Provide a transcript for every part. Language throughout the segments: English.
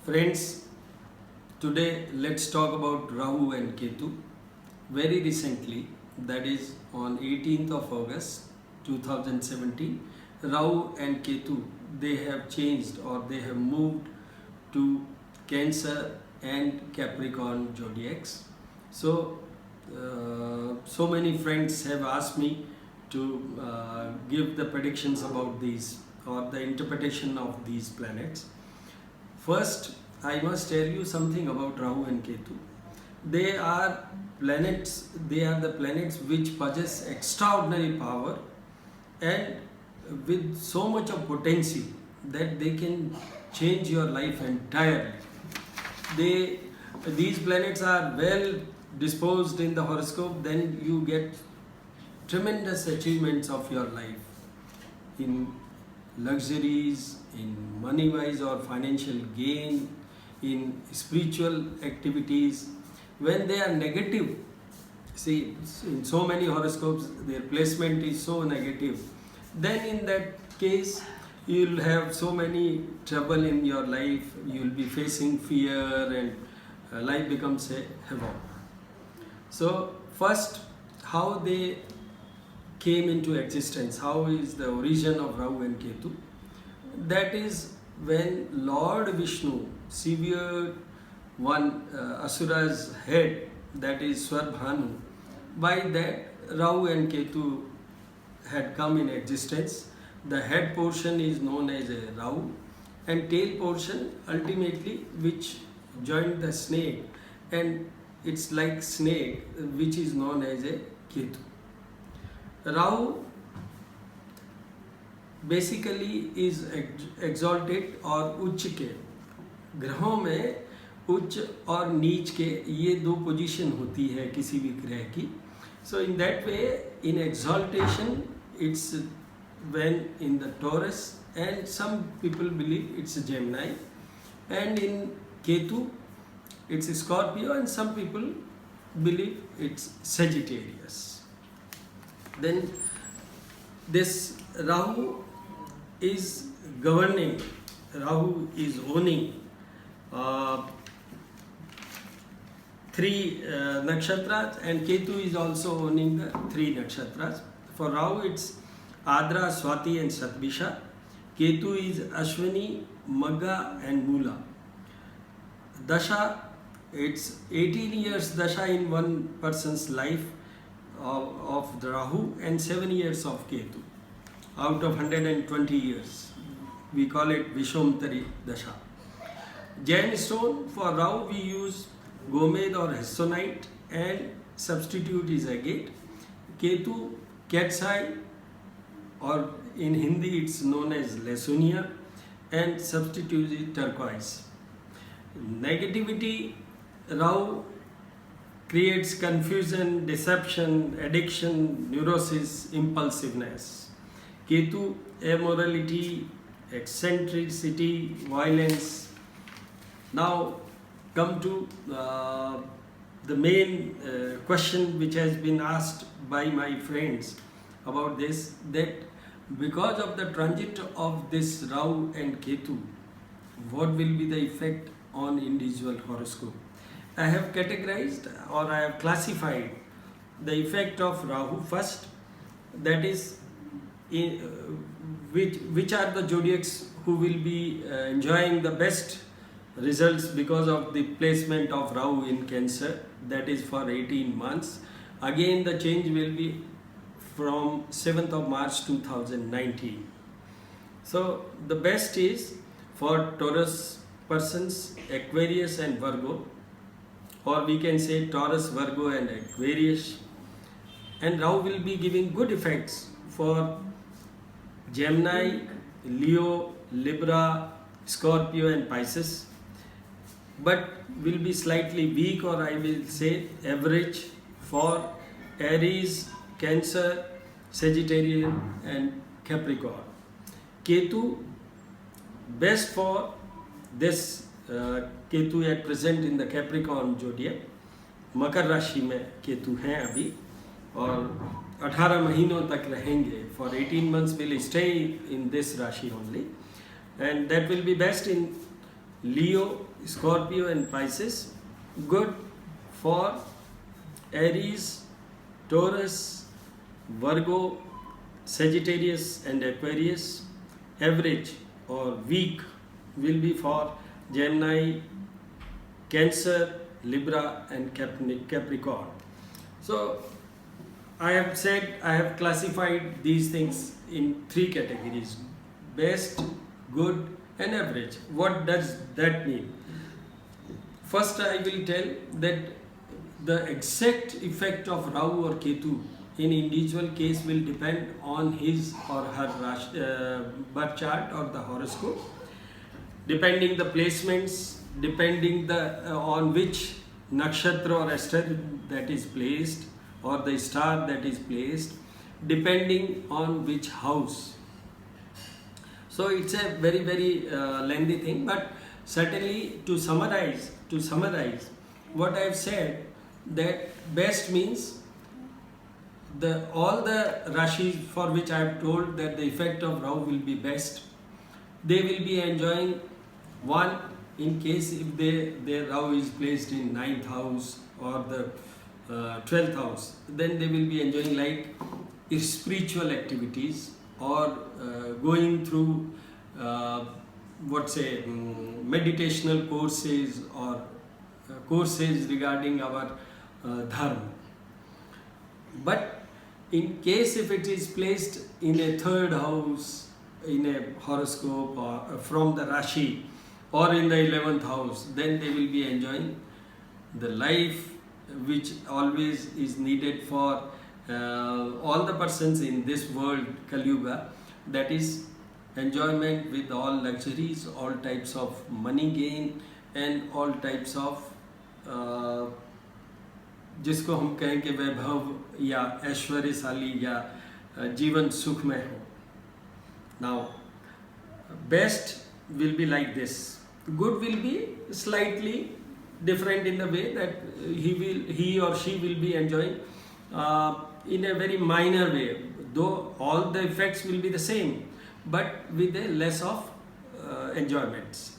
Friends, today let's talk about Rahu and Ketu. Very recently, that is on 18th of August 2017, Rahu and Ketu they have changed or they have moved to Cancer and Capricorn zodiacs. So many friends have asked me to give the predictions about these or the interpretation of these planets. First, I must tell you something about Rahu and Ketu. They are the planets which possess extraordinary power and with so much of potency that they can change your life entirely. These planets are well disposed in the horoscope, then you get tremendous achievements of your life in luxuries, in money wise or financial gain, in spiritual activities. When they are negative, see, in so many horoscopes their placement is so negative, then in that case you'll have so many trouble in your life, you'll be facing fear and life becomes a havoc. So first, how they came into existence, how is the origin of Rahu and Ketu? That is when Lord Vishnu severed one Asura's head, that is Swarbhanu. By that Rahu and Ketu had come in existence. The head portion is known as a Rahu and tail portion ultimately which joined the snake, and it's like snake which is known as a Ketu. Rahu basically is exalted और उच्च के ग्रहों में उच्च और नीच के ये दो पोजीशन होती है किसी भी ग्रह की. So in that way in exaltation it's when in the Taurus and some people believe it's Gemini, and in Ketu it's Scorpio and some people believe it's Sagittarius. Then this Rahu is governing, Rahu is owning three nakshatras, and Ketu is also owning the three nakshatras. For Rahu it's Adra, Swati and Satvisha. Ketu is Ashwini, Magga and Mula. Dasha, it's 18 years Dasha in one person's life of the Rahu and 7 years of Ketu out of 120 years. We call it Vishomtari Dasha. Gem stone for Rahu we use Gomed or Hessonite and substitute is agate. Ketu cat's eye or in Hindi it's known as Lasunia and substitute is turquoise. Negativity, Rahu creates confusion, deception, addiction, neurosis, impulsiveness. Ketu, immorality, eccentricity, violence. Now come to the main question which has been asked by my friends about this, that because of the transit of this Rahu and Ketu, what will be the effect on individual horoscope? I have categorized or I have classified the effect of Rahu first, that is which are the zodiacs who will be enjoying the best results because of the placement of Rahu in Cancer, that is for 18 months. Again the change will be from 7th of March 2019. So the best is for Taurus persons, Aquarius and Virgo, or we can say Taurus, Virgo and Aquarius. And Rahu will be giving good effects for Gemini, Leo, Libra, Scorpio and Pisces, but will be slightly weak, or I will say average, for Aries, Cancer, Sagittarian and Capricorn. Ketu, best for this Ketu at present in the Capricorn zodiac, मकर राशि में केतु हैं अभी और 18 महीनों तक रहेंगे. For 18 months will stay in this राशि only, and that will be best in Leo, Scorpio and Pisces. Good for Aries, Taurus, Virgo, Sagittarius and Aquarius. Average or weak will be for Gemini, Cancer, Libra and Capricorn. So I have classified these things in three categories: best, good and average. What does that mean? First, I will tell that the exact effect of Rahu or Ketu in individual case will depend on his or her birth chart or the horoscope, depending the placements, depending on which nakshatra or astar that is placed or the star that is placed, depending on which house. So it's a very lengthy thing, but certainly to summarize what I have said, that best means all the rashis for which I have told that the effect of Rahu will be best. They will be enjoying one, in case if their Rahu is placed in 9th house or the 12th house, then they will be enjoying like spiritual activities or going through meditational courses or courses regarding our dharma. But in case if it is placed in a 3rd house in a horoscope or from the Rashi or in the 11th house, then they will be enjoying the life which always is needed for all the persons in this world, Kali Yuga, that is enjoyment with all luxuries, all types of money gain and all types of जिसको हम कहें कि वैभव या ऐश्वर्यशाली या जीवन सुखमय हो. Now, best will be like this. Good will be slightly different in the way that he or she will be enjoying in a very minor way, though all the effects will be the same, but with a less of enjoyments.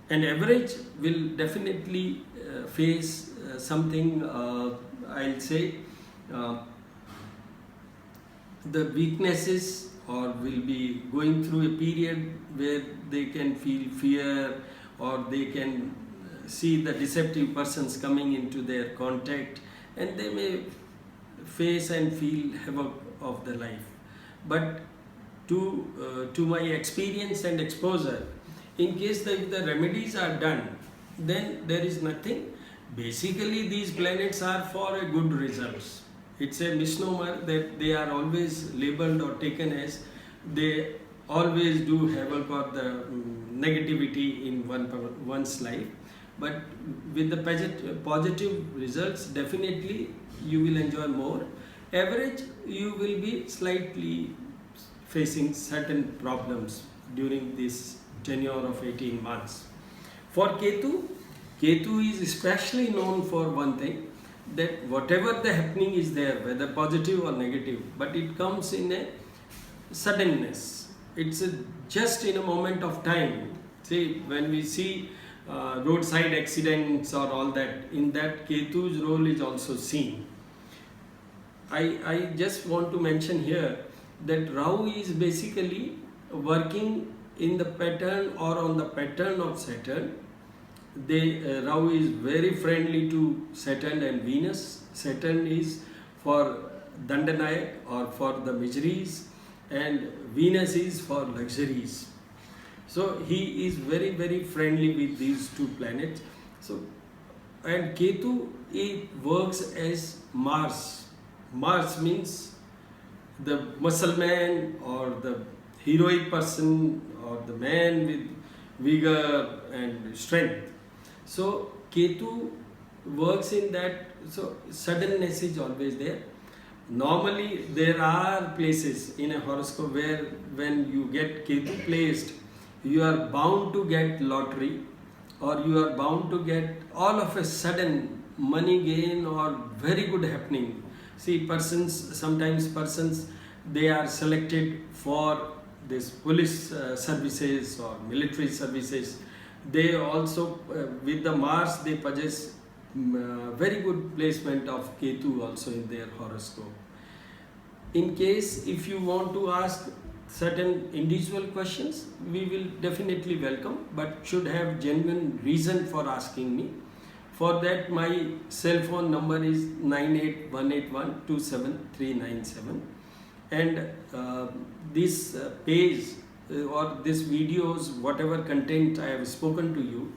And average will definitely face something, I'll say, the weaknesses, or will be going through a period where they can feel fear or they can see the deceptive persons coming into their contact, and they may face and feel havoc of the life. But to my experience and exposure, in case the remedies are done, then there is nothing. Basically, these planets are for a good results. It's a misnomer that they are always labeled or taken as they always do havoc or the negativity in one's life. But with the positive results, definitely you will enjoy more. Average, you will be slightly facing certain problems during this tenure of 18 months. For Ketu is especially known for one thing, that whatever the happening is there, whether positive or negative, but it comes in a suddenness. It's just in a moment of time. See, when we see roadside accidents or all that, in that Ketu's role is also seen. I just want to mention here that Rahu is basically working in the pattern or on the pattern of Saturn. Rahu is very friendly to Saturn and Venus. Saturn is for Dandanayak or for the miseries, and Venus is for luxuries. So he is very friendly with these two planets. So, and Ketu, it works as Mars. Mars means the muscle man or the heroic person or the man with vigor and strength. So Ketu works in that, so suddenness is always there. Normally there are places in a horoscope where when you get Ketu placed, you are bound to get lottery, or you are bound to get all of a sudden money gain or very good happening. See, sometimes persons, they are selected for this police services or military services, they also with the Mars they possess very good placement of Ketu also in their horoscope. In case if you want to ask certain individual questions, we will definitely welcome, but should have genuine reason for asking me. For that, my cell phone number is 9818127397, and this page or this videos, whatever content I have spoken to you,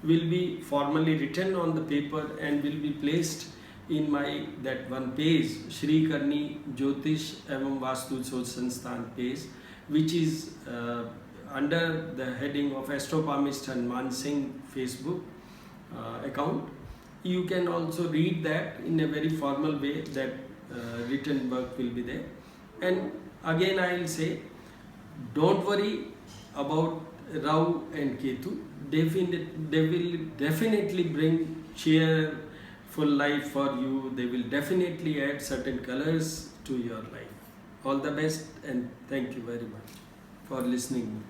will be formally written on the paper and will be placed in my that one page, Shri Karni Jyotish Evam Vastu Shodh Sansthan page, which is under the heading of Astropalmist Hanuman Singh Facebook account. You can also read that in a very formal way, that written work will be there. And again I will say, don't worry about Rahu and Ketu. They will definitely bring cheerful life for you. They will definitely add certain colors to your life. All the best, and thank you very much for listening.